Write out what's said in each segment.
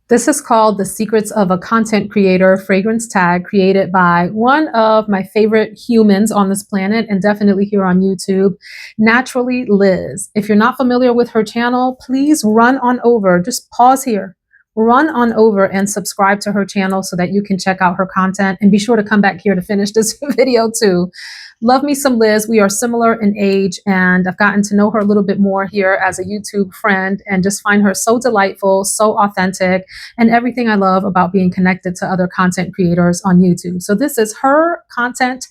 This is called The Secrets of a Content Creator fragrance tag created by one of my favorite humans on this planet and definitely here on YouTube, Naturally Liz. If you're not familiar with her channel, please run on over, just pause here, run on over and subscribe to her channel so that you can check out her content, and be sure to come back here to finish this video too. Love me some Liz. We are similar in age, and I've gotten to know her a little bit more here as a YouTube friend and just find her so delightful, so authentic, and everything I love about being connected to other content creators on YouTube. So this is her content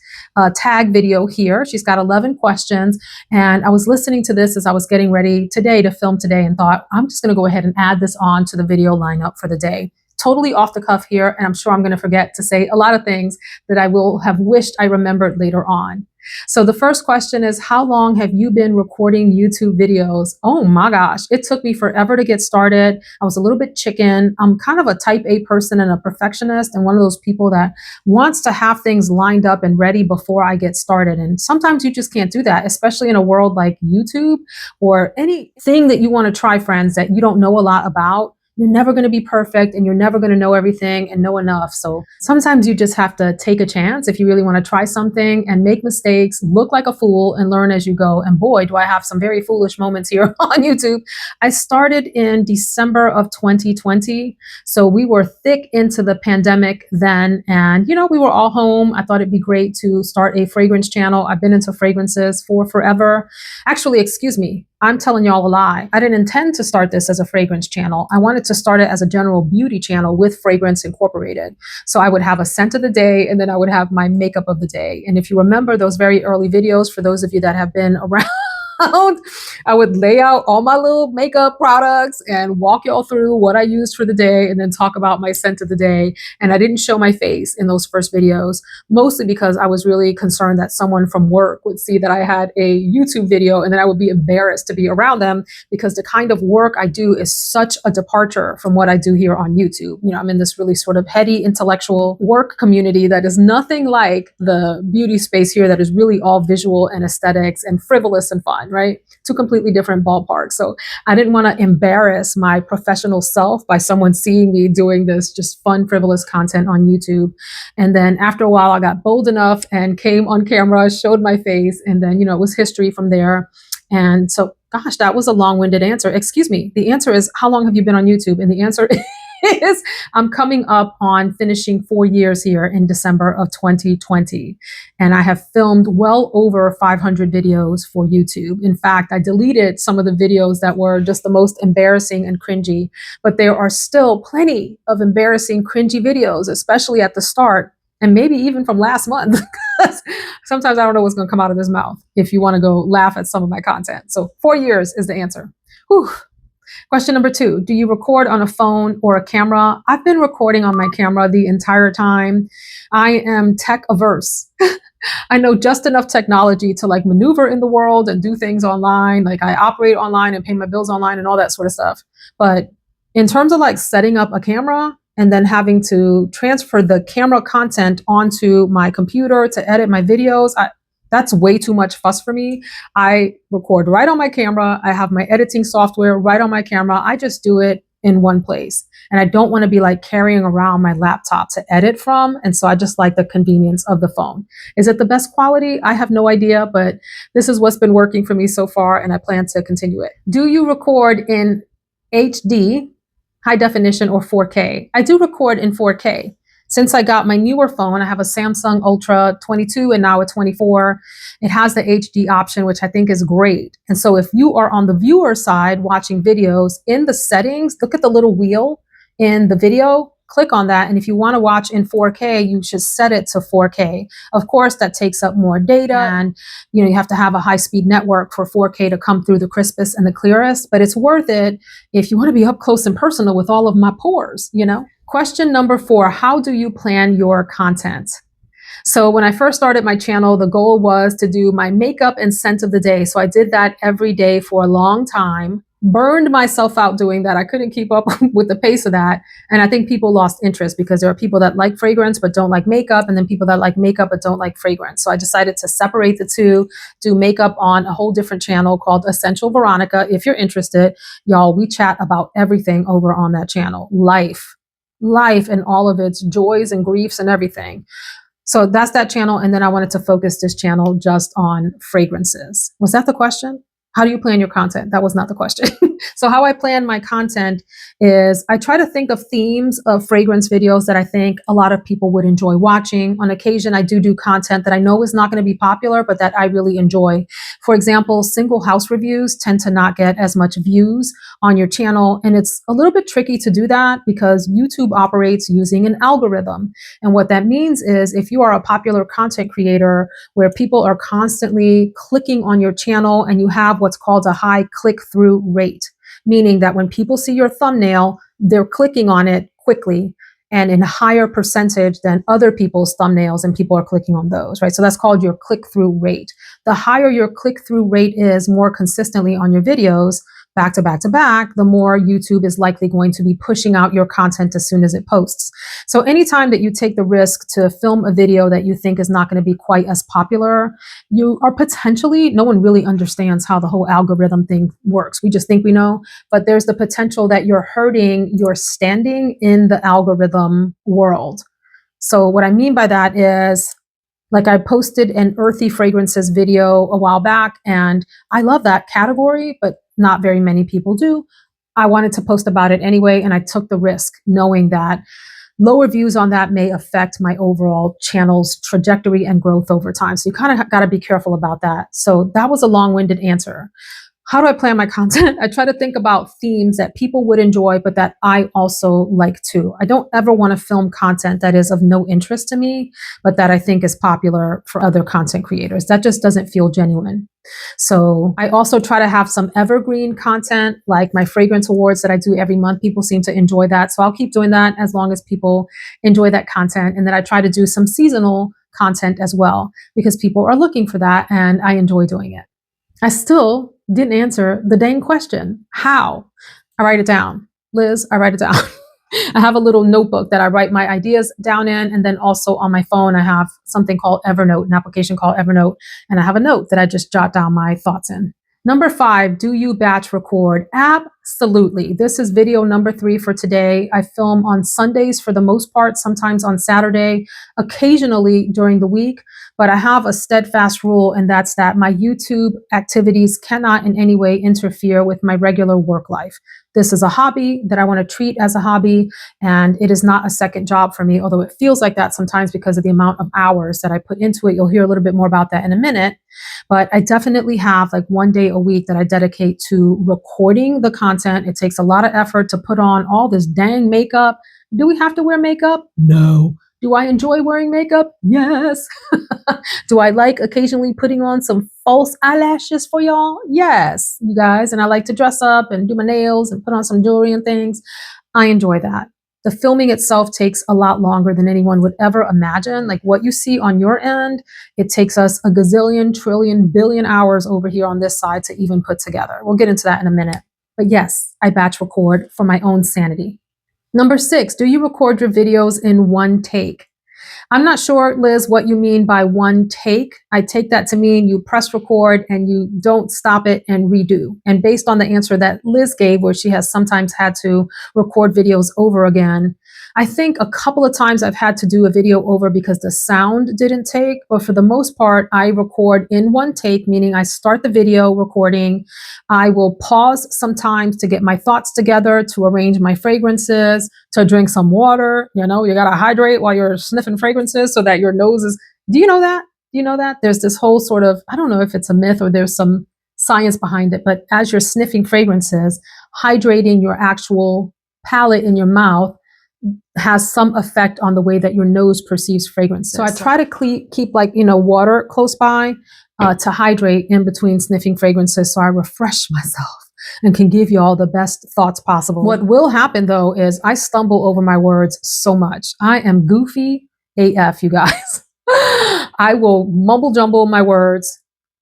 tag video here. She's got 11 questions, and I was listening to this as I was getting ready today to film today and thought, I'm just going to go ahead and add this on to the video lineup for the day. Totally off the cuff here, and I'm sure I'm going to forget to say a lot of things that I will have wished I remembered later on. So the first question is, how long have you been recording YouTube videos? Oh my gosh, it took me forever to get started. I was a little bit chicken. I'm kind of a type A person and a perfectionist, and one of those people that wants to have things lined up and ready before I get started. And sometimes you just can't do that, especially in a world like YouTube or anything that you want to try, friends, that you don't know a lot about. You're never going to be perfect, and you're never going to know everything and know enough. So sometimes you just have to take a chance if you really want to try something and make mistakes, look like a fool, and learn as you go. And boy, do I have some very foolish moments here on YouTube. I started in December of 2020. So we were thick into the pandemic then. And, we were all home. I thought it'd be great to start a fragrance channel. I've been into fragrances for forever. Actually, excuse me, I'm telling y'all a lie. I didn't intend to start this as a fragrance channel. I wanted to start it as a general beauty channel with fragrance incorporated. So I would have a scent of the day, and then I would have my makeup of the day. And if you remember those very early videos, for those of you that have been around, I would lay out all my little makeup products and walk y'all through what I used for the day, and then talk about my scent of the day. And I didn't show my face in those first videos, mostly because I was really concerned that someone from work would see that I had a YouTube video, and then I would be embarrassed to be around them, because the kind of work I do is such a departure from what I do here on YouTube. I'm in this really sort of heady intellectual work community that is nothing like the beauty space here, that is really all visual and aesthetics and frivolous and fun. Right? Two completely different ballparks. So I didn't want to embarrass my professional self by someone seeing me doing this just fun, frivolous content on YouTube. And then after a while, I got bold enough and came on camera, showed my face, and then, it was history from there. And so, gosh, that was a long-winded answer. Excuse me. The answer is, how long have you been on YouTube? And the answer is, I'm coming up on finishing 4 years here in December of 2020. And I have filmed well over 500 videos for YouTube. In fact, I deleted some of the videos that were just the most embarrassing and cringy, but there are still plenty of embarrassing, cringy videos, especially at the start, and maybe even from last month. Sometimes I don't know what's going to come out of this mouth if you want to go laugh at some of my content. So 4 years is the answer. Whew. Question number 2, do you record on a phone or a camera? I've been recording on my camera the entire time. I am tech averse. I know just enough technology to maneuver in the world and do things online. I operate online and pay my bills online and all that sort of stuff. But in terms of setting up a camera and then having to transfer the camera content onto my computer to edit my videos, that's way too much fuss for me. I record right on my camera. I have my editing software right on my camera. I just do it in one place. And I don't want to be carrying around my laptop to edit from. And so I just like the convenience of the phone. Is it the best quality? I have no idea, but this is what's been working for me so far, and I plan to continue it. Do you record in HD, high definition, or 4K? I do record in 4K. Since I got my newer phone, I have a Samsung Ultra 22 and now a 24. It has the HD option, which I think is great. And so if you are on the viewer side watching videos, in the settings, look at the little wheel in the video, click on that. And if you want to watch in 4K, you should set it to 4K. Of course, that takes up more data, and you have to have a high-speed network for 4K to come through the crispest and the clearest, but it's worth it if you want to be up close and personal with all of my pores. Question number 4, how do you plan your content? So when I first started my channel, the goal was to do my makeup and scent of the day. So I did that every day for a long time. burned myself out doing that. I couldn't keep up with the pace of that. And I think people lost interest because there are people that like fragrance but don't like makeup, and then people that like makeup but don't like fragrance. So I decided to separate the two, do makeup on a whole different channel called Essential Veronica. If you're interested, y'all, we chat about everything over on that channel. Life and all of its joys and griefs and everything. So that's that channel. And then I wanted to focus this channel just on fragrances. Was that the question? How do you plan your content? That was not the question. So how I plan my content is I try to think of themes of fragrance videos that I think a lot of people would enjoy watching. On occasion, I do content that I know is not going to be popular, but that I really enjoy. For example, single house reviews tend to not get as much views on your channel. And it's a little bit tricky to do that because YouTube operates using an algorithm. And what that means is if you are a popular content creator where people are constantly clicking on your channel and you have what's called a high click-through rate, meaning that when people see your thumbnail, they're clicking on it quickly and in a higher percentage than other people's thumbnails, and people are clicking on those, right? So that's called your click-through rate. The higher your click-through rate is more consistently on your videos, back to back to back, the more YouTube is likely going to be pushing out your content as soon as it posts. So anytime that you take the risk to film a video that you think is not going to be quite as popular, you are potentially, no one really understands how the whole algorithm thing works. We just think we know, but there's the potential that you're hurting your standing in the algorithm world. So what I mean by that is, like, I posted an earthy fragrances video a while back, and I love that category, but not very many people do. I wanted to post about it anyway, and I took the risk knowing that lower views on that may affect my overall channel's trajectory and growth over time. So you kind of got to be careful about that. So that was a long-winded answer. How do I plan my content? I try to think about themes that people would enjoy, but that I also like too. I don't ever want to film content that is of no interest to me, but that I think is popular for other content creators. That just doesn't feel genuine. So I also try to have some evergreen content, like my fragrance awards that I do every month. People seem to enjoy that. So I'll keep doing that as long as people enjoy that content. And then I try to do some seasonal content as well, because people are looking for that and I enjoy doing it. I still didn't answer the dang question. How? I write it down. Liz, I write it down. I have a little notebook that I write my ideas down in. And then also on my phone, I have something called Evernote, an application called Evernote. And I have a note that I just jot down my thoughts in. Number 5, do you batch record? Absolutely. This is video number 3 for today. I film on Sundays for the most part, sometimes on Saturday, occasionally during the week. But I have a steadfast rule, and that's that my YouTube activities cannot in any way interfere with my regular work life. This is a hobby that I want to treat as a hobby, and it is not a second job for me, although it feels like that sometimes because of the amount of hours that I put into it. You'll hear a little bit more about that in a minute. But I definitely have like one day a week that I dedicate to recording the content. It takes a lot of effort to put on all this dang makeup. Do we have to wear makeup? No. Do I enjoy wearing makeup? Yes. Do I like occasionally putting on some false eyelashes for y'all? Yes, you guys. And I like to dress up and do my nails and put on some jewelry and things. I enjoy that. The filming itself takes a lot longer than anyone would ever imagine. Like what you see on your end, it takes us a gazillion, trillion, billion hours over here on this side to even put together. We'll get into that in a minute. But yes, I batch record for my own sanity. Number 6, do you record your videos in one take? I'm not sure, Liz, what you mean by one take. I take that to mean you press record and you don't stop it and redo. And based on the answer that Liz gave, where she has sometimes had to record videos over again, I think a couple of times I've had to do a video over because the sound didn't take, but for the most part, I record in one take, meaning I start the video recording. I will pause sometimes to get my thoughts together, to arrange my fragrances, to drink some water. You know, you got to hydrate while you're sniffing fragrances so that your nose is, do you know that? Do you know that? There's this whole sort of, I don't know if it's a myth or there's some science behind it, but as you're sniffing fragrances, hydrating your actual palate in your mouth has some effect on the way that your nose perceives fragrances. So I try to keep like, water close by to hydrate in between sniffing fragrances so I refresh myself and can give you all the best thoughts possible. What will happen though is I stumble over my words so much. I am goofy AF, you guys. I will mumble jumble my words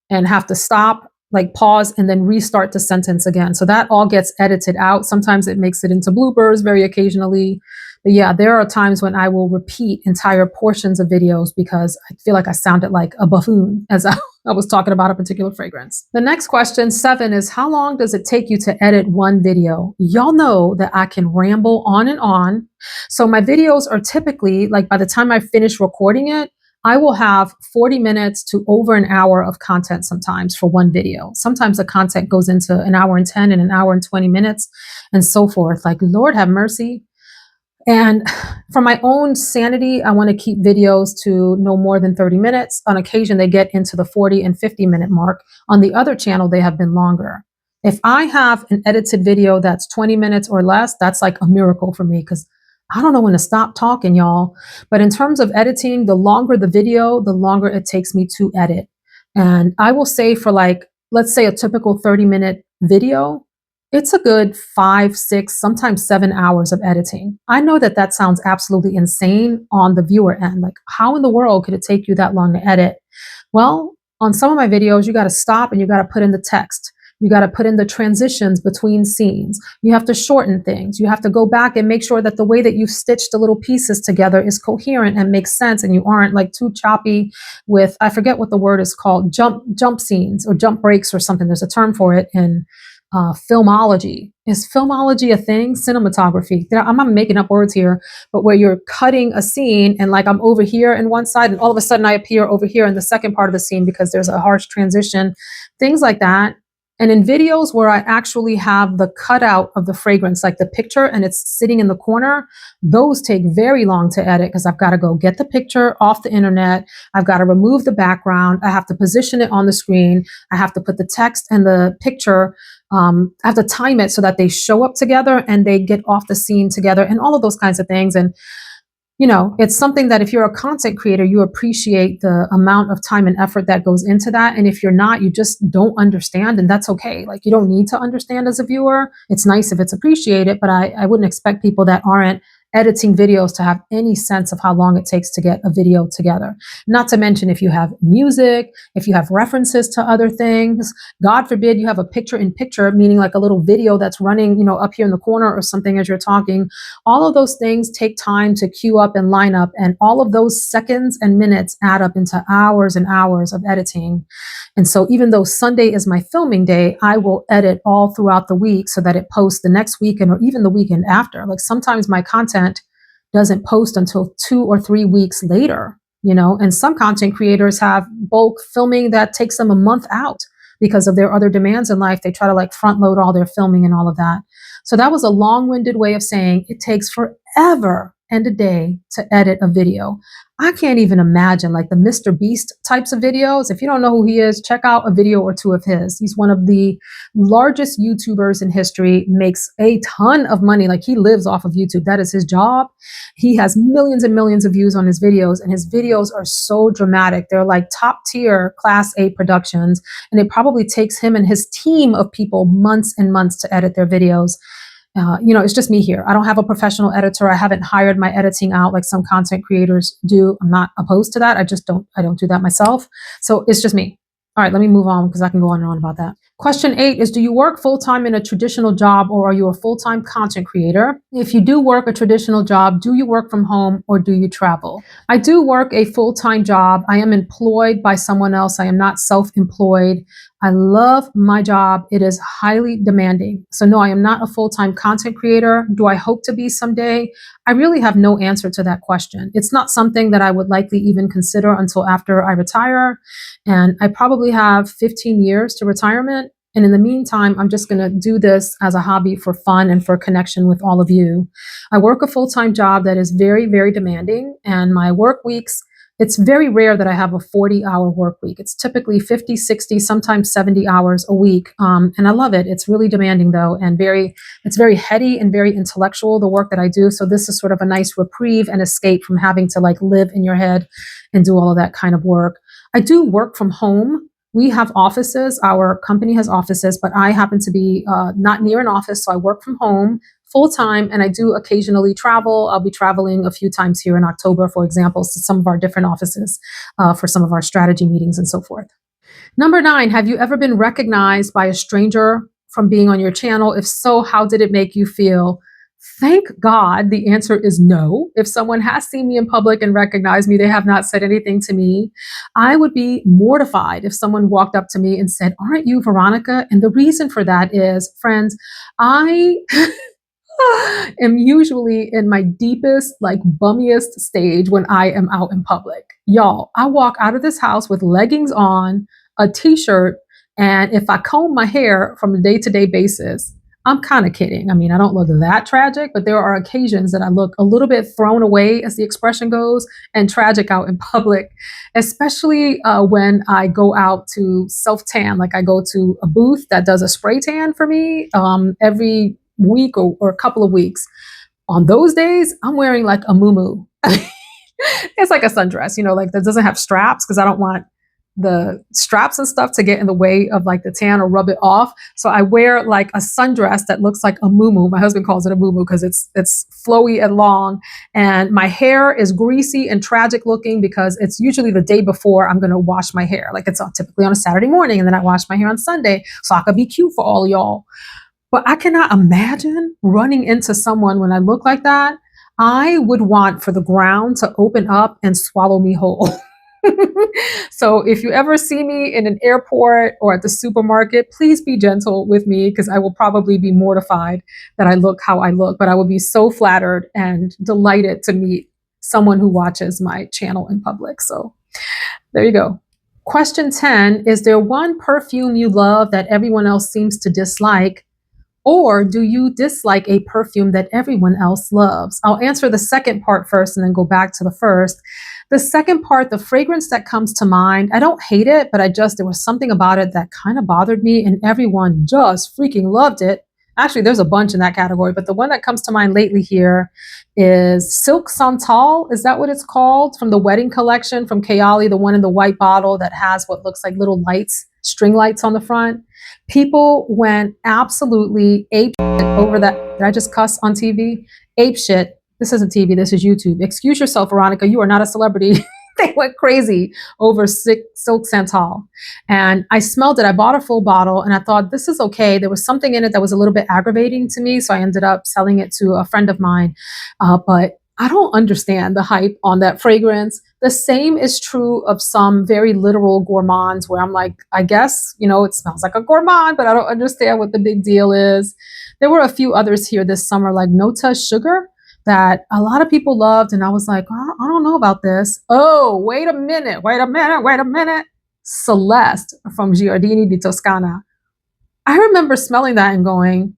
and have to stop, like pause and then restart the sentence again. So that all gets edited out. Sometimes it makes it into bloopers very occasionally. But yeah, there are times when I will repeat entire portions of videos because I feel like I sounded like a buffoon as I was talking about a particular fragrance. The next question, 7, is how long does it take you to edit one video? Y'all know that I can ramble on and on. So my videos are typically like by the time I finish recording it, I will have 40 minutes to over an hour of content sometimes for one video. Sometimes the content goes into an hour and 10 and an hour and 20 minutes and so forth. Like, Lord have mercy. And for my own sanity, I want to keep videos to no more than 30 minutes. On occasion, they get into the 40 and 50-minute mark. On the other channel, they have been longer. If I have an edited video that's 20 minutes or less, that's like a miracle for me because I don't know when to stop talking, y'all. But in terms of editing, the longer the video, the longer it takes me to edit. And I will say for like, let's say a typical 30-minute video, it's a good 5, 6, sometimes 7 hours of editing. I know that that sounds absolutely insane on the viewer end. Like, how in the world could it take you that long to edit? Well, on some of my videos, you got to stop and you got to put in the text. You got to put in the transitions between scenes. You have to shorten things. You have to go back and make sure that the way that you've stitched the little pieces together is coherent and makes sense, and you aren't like too choppy with, I forget what the word is called, jump scenes or jump breaks or something. There's a term for it in filmology. Is filmology a thing? Cinematography. I'm not making up words here, but where you're cutting a scene and like I'm over here in one side and all of a sudden I appear over here in the second part of the scene because there's a harsh transition, things like that. And in videos where I actually have the cutout of the fragrance, like the picture, and it's sitting in the corner, those take very long to edit because I've got to go get the picture off the internet. I've got to remove the background. I have to position it on the screen. I have to put the text and the picture. I have to time it so that they show up together and they get off the scene together and all of those kinds of things. And you know, it's something that if you're a content creator, you appreciate the amount of time and effort that goes into that. And if you're not, you just don't understand, and that's okay. Like, you don't need to understand as a viewer. It's nice if it's appreciated, but I wouldn't expect people that aren't editing videos to have any sense of how long it takes to get a video together. Not to mention if you have music, if you have references to other things, God forbid you have a picture in picture, meaning like a little video that's running, you know, up here in the corner or something as you're talking. All of those things take time to queue up and line up, and all of those seconds and minutes add up into hours and hours of editing. And so even though Sunday is my filming day, I will edit all throughout the week so that it posts the next weekend or even the weekend after. Like, sometimes my content doesn't post until 2 or 3 weeks later, you know, and some content creators have bulk filming that takes them a month out because of their other demands in life. They try to like front load all their filming and all of that. So that was a long-winded way of saying it takes forever and a day to edit a video. I can't even imagine like the Mr. Beast types of videos. If you don't know who he is, check out a video or two of his. He's one of the largest YouTubers in history, makes a ton of money. Like, he lives off of YouTube. That is his job. He has millions and millions of views on his videos, and his videos are so dramatic. They're like top tier class A productions, and it probably takes him and his team of people months and months to edit their videos. You know, it's just me here. I don't have a professional editor. I haven't hired my editing out like some content creators do. I'm not opposed to that. I don't do that myself. So it's just me. All right, let me move on because I can go on and on about that. Question 8 is, do you work full-time in a traditional job, or are you a full-time content creator? If you do work a traditional job, do you work from home or do you travel? I do work a full-time job. I am employed by someone else. I am not self-employed. I love my job. It is highly demanding. So no, I am not a full-time content creator. Do I hope to be someday? I really have no answer to that question. It's not something that I would likely even consider until after I retire. And I probably have 15 years to retirement. And in the meantime, I'm just going to do this as a hobby for fun and for connection with all of you. I work a full-time job that is very, very demanding. And my work weeks, it's very rare that I have a 40-hour work week. It's typically 50, 60, sometimes 70 hours a week. And I love it. It's really demanding though, and it's very heady and very intellectual, the work that I do. So this is sort of a nice reprieve and escape from having to like live in your head and do all of that kind of work. I do work from home. We have offices. Our company has offices, but I happen to be not near an office. So I work from home full time, and I do occasionally travel. I'll be traveling a few times here in October, for example, to some of our different offices for some of our strategy meetings and so forth. Number 9, have you ever been recognized by a stranger from being on your channel? If so, how did it make you feel? Thank God the answer is no. If someone has seen me in public and recognized me, they have not said anything to me. I would be mortified if someone walked up to me and said, "Aren't you Veronica?" And the reason for that is, friends, I am usually in my deepest, like bummiest stage when I am out in public. Y'all, I walk out of this house with leggings on, a t-shirt, and if I comb my hair from a day-to-day basis, I'm kind of kidding. I mean, I don't look that tragic, but there are occasions that I look a little bit thrown away, as the expression goes, and tragic out in public, especially when I go out to self-tan. Like I go to a booth that does a spray tan for me every week or a couple of weeks. On those days, I'm wearing like a muumuu. It's like a sundress, like that doesn't have straps because I don't want the straps and stuff to get in the way of like the tan or rub it off. So I wear like a sundress that looks like a muumuu. My husband calls it a muumuu because it's flowy and long, and my hair is greasy and tragic looking because it's usually the day before I'm going to wash my hair. Like it's typically on a Saturday morning, and then I wash my hair on Sunday so I could be cute for all y'all. But I cannot imagine running into someone when I look like that. I would want for the ground to open up and swallow me whole. So if you ever see me in an airport or at the supermarket, please be gentle with me because I will probably be mortified that I look how I look. But I will be so flattered and delighted to meet someone who watches my channel in public. So there you go. Question 10, is there one perfume you love that everyone else seems to dislike? Or do you dislike a perfume that everyone else loves? I'll answer the second part first and then go back to the first. The second part, the fragrance that comes to mind, I don't hate it, but there was something about it that kind of bothered me, and everyone just freaking loved it. Actually, there's a bunch in that category, but the one that comes to mind lately here is Silk Santal. Is that what it's called? From the wedding collection from Kayali, the one in the white bottle that has what looks like little lights, string lights on the front. People went absolutely ape shit over that. Did I just cuss on TV? Ape shit. This isn't TV, this is YouTube. Excuse yourself, Veronica. You are not a celebrity. They went crazy over Silk Santal. And I smelled it. I bought a full bottle and I thought, this is okay. There was something in it that was a little bit aggravating to me. So I ended up selling it to a friend of mine. But I don't understand the hype on that fragrance. The same is true of some very literal gourmands where I'm like, I guess, it smells like a gourmand, but I don't understand what the big deal is. There were a few others here this summer, like Nota Sugar, that a lot of people loved. And I was like, I don't know about this. Oh, wait a minute. Celeste from Giardini di Toscana. I remember smelling that and going,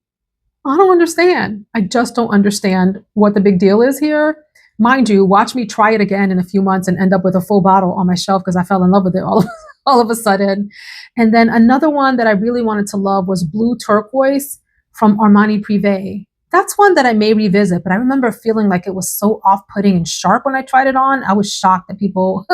I don't understand. I just don't understand what the big deal is here. Mind you, watch me try it again in a few months and end up with a full bottle on my shelf because I fell in love with it all of a sudden. And then another one that I really wanted to love was Blue Turquoise from Armani Privé. That's one that I may revisit, but I remember feeling like it was so off-putting and sharp when I tried it on. I was shocked that people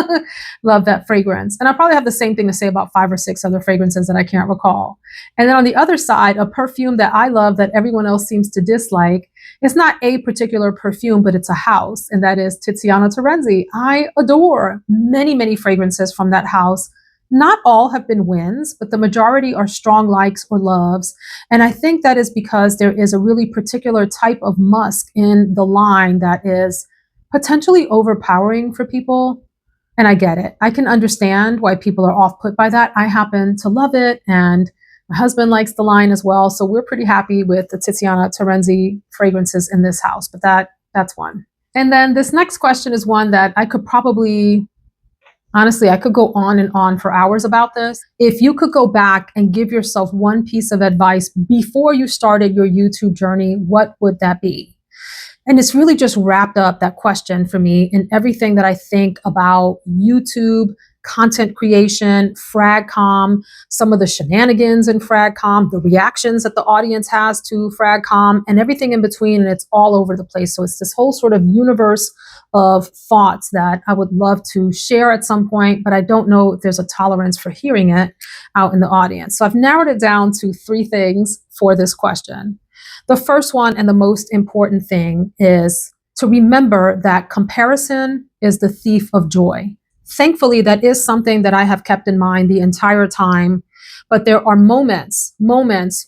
love that fragrance. And I probably have the same thing to say about 5 or 6 other fragrances that I can't recall. And then on the other side, a perfume that I love that everyone else seems to dislike. It's not a particular perfume, but it's a house, and that is Tiziana Terenzi. I adore many, many fragrances from that house. Not all have been wins, but the majority are strong likes or loves. And I think that is because there is a really particular type of musk in the line that is potentially overpowering for people. And I get it. I can understand why people are off put by that. I happen to love it. And my husband likes the line as well. So we're pretty happy with the Tiziana Terenzi fragrances in this house, but that's one. And then this next question is one that I could probably honestly, I could go on and on for hours about this. If you could go back and give yourself one piece of advice before you started your YouTube journey, what would that be? And it's really just wrapped up that question for me in everything that I think about YouTube, content creation, FragCom, some of the shenanigans in FragCom, the reactions that the audience has to FragCom, and everything in between, and it's all over the place. So it's this whole sort of universe of thoughts that I would love to share at some point, but I don't know if there's a tolerance for hearing it out in the audience. So I've narrowed it down to 3 things for this question. The first one and the most important thing is to remember that comparison is the thief of joy. Thankfully, that is something that I have kept in mind the entire time. But there are moments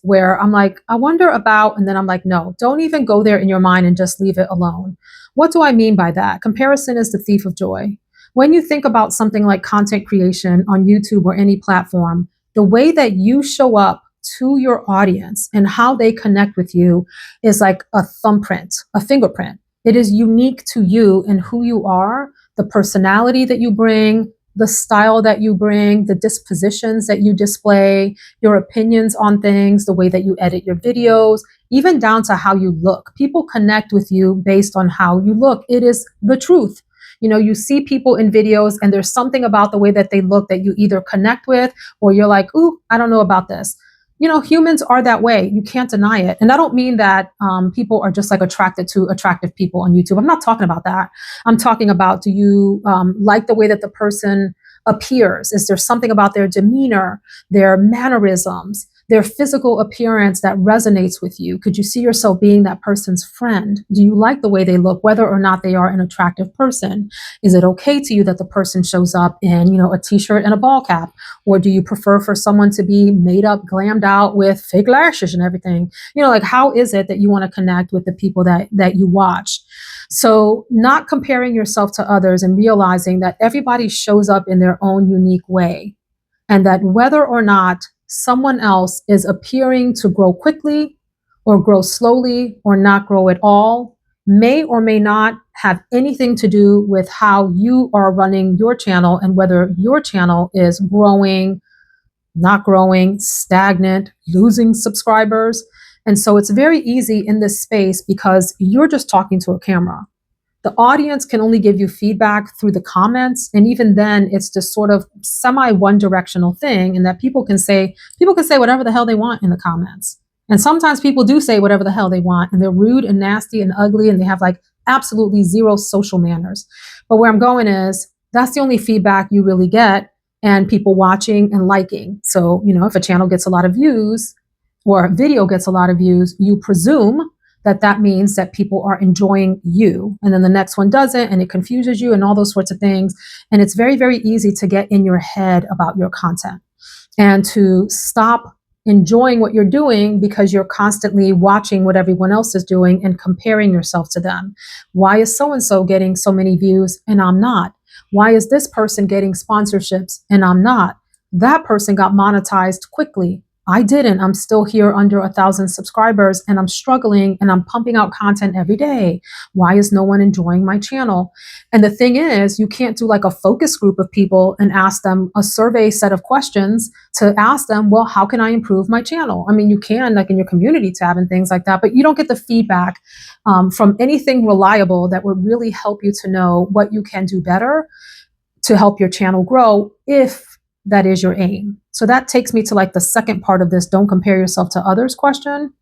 where I'm like, I wonder about, and then I'm like, no, don't even go there in your mind and just leave it alone. What do I mean by that? Comparison is the thief of joy. When you think about something like content creation on YouTube or any platform, the way that you show up to your audience and how they connect with you is like a thumbprint, a fingerprint. It is unique to you and who you are, the personality that you bring, the style that you bring, the dispositions that you display, your opinions on things, the way that you edit your videos, even down to how you look. People connect with you based on how you look. It is the truth. You know, you see people in videos and there's something about the way that they look that you either connect with or you're like, ooh, I don't know about this. You know, humans are that way. You can't deny it. And I don't mean that people are just like attracted to attractive people on YouTube. I'm not talking about that. I'm talking about, do you like the way that the person appears? Is there something about their demeanor, their mannerisms, their physical appearance that resonates with you? Could you see yourself being that person's friend? Do you like the way they look, whether or not they are an attractive person? Is it okay to you that the person shows up in, you know, a t-shirt and a ball cap? Or do you prefer for someone to be made up, glammed out with fake lashes and everything? You know, like, how is it that you want to connect with the people that you watch? So, not comparing yourself to others and realizing that everybody shows up in their own unique way, and that whether or not someone else is appearing to grow quickly or grow slowly or not grow at all may or may not have anything to do with how you are running your channel and whether your channel is growing, not growing, stagnant, losing subscribers. And so it's very easy in this space because you're just talking to a camera. The audience can only give you feedback through the comments, and even then it's just sort of semi one directional thing, and that people can say whatever the hell they want in the comments. And sometimes people do say whatever the hell they want, and they're rude and nasty and ugly, and they have like absolutely zero social manners. But where I'm going is, that's the only feedback you really get, and people watching and liking. So, you know, if a channel gets a lot of views or a video gets a lot of views, you presume that that means that people are enjoying you. And then the next one doesn't, and it confuses you and all those sorts of things. And it's very, very easy to get in your head about your content and to stop enjoying what you're doing because you're constantly watching what everyone else is doing and comparing yourself to them. Why is so and so getting so many views and I'm not? Why is this person getting sponsorships and I'm not? That person got monetized quickly. I didn't. I'm still here under 1,000 subscribers and I'm struggling and I'm pumping out content every day. Why is no one enjoying my channel? And the thing is, you can't do like a focus group of people and ask them a survey set of questions to ask them, well, how can I improve my channel? I mean, you can, like in your community tab and things like that, but you don't get the feedback from anything reliable that would really help you to know what you can do better to help your channel grow, if that is your aim. So that takes me to like the second part of this don't compare yourself to others question.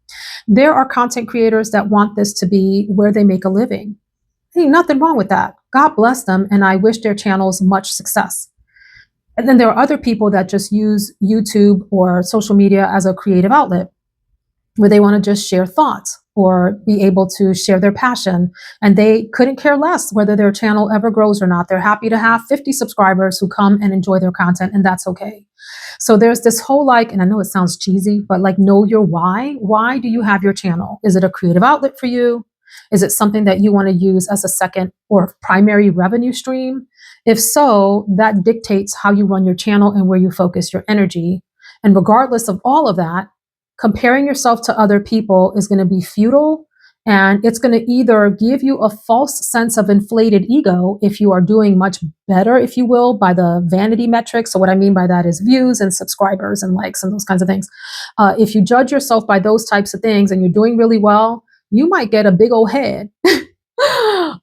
There are content creators that want this to be where they make a living. Hey, nothing wrong with that. God bless them, and I wish their channels much success. And then there are other people that just use YouTube or social media as a creative outlet where they want to just share thoughts or be able to share their passion. And they couldn't care less whether their channel ever grows or not. They're happy to have 50 subscribers who come and enjoy their content, and that's okay. So there's this whole like, and I know it sounds cheesy, but like, know your why. Why do you have your channel? Is it a creative outlet for you? Is it something that you want to use as a second or primary revenue stream? If so, that dictates how you run your channel and where you focus your energy. And regardless of all of that, comparing yourself to other people is going to be futile, and it's going to either give you a false sense of inflated ego if you are doing much better, if you will, by the vanity metrics. So what I mean by that is views and subscribers and likes and those kinds of things. If you judge yourself by those types of things and you're doing really well, you might get a big old head.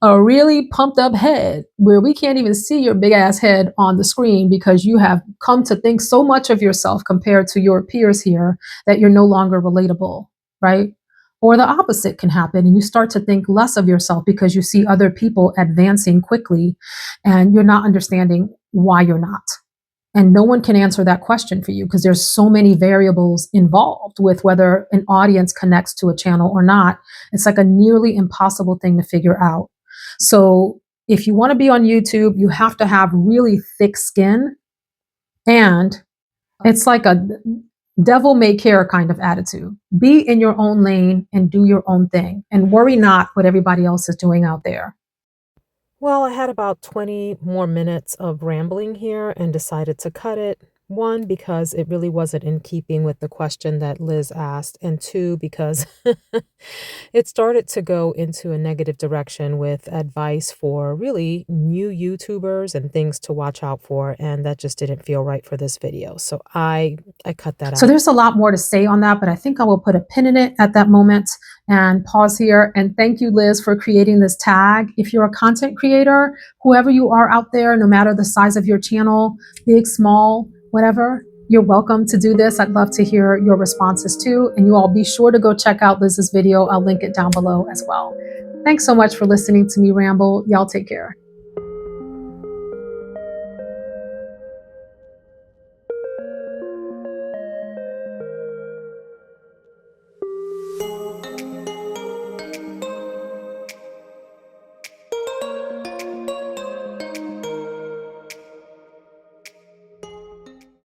A really pumped up head where we can't even see your big ass head on the screen because you have come to think so much of yourself compared to your peers here that you're no longer relatable, right? Or the opposite can happen and you start to think less of yourself because you see other people advancing quickly and you're not understanding why you're not. And no one can answer that question for you because there's so many variables involved with whether an audience connects to a channel or not. It's like a nearly impossible thing to figure out. So if you want to be on YouTube, you have to have really thick skin, and it's like a devil may care kind of attitude. Be in your own lane and do your own thing and worry not what everybody else is doing out there. Well, I had about 20 more minutes of rambling here and decided to cut it. One, because it really wasn't in keeping with the question that Liz asked, and two, because it started to go into a negative direction with advice for really new YouTubers and things to watch out for, and that just didn't feel right for this video. So I cut that So out. There's a lot more to say on that, but I think I will put a pin in it at that moment and pause here. And thank you, Liz, for creating this tag. If you're a content creator, whoever you are out there, no matter the size of your channel, big, small, whatever, you're welcome to do this. I'd love to hear your responses too. And you all be sure to go check out Liz's video. I'll link it down below as well. Thanks so much for listening to me ramble. Y'all take care.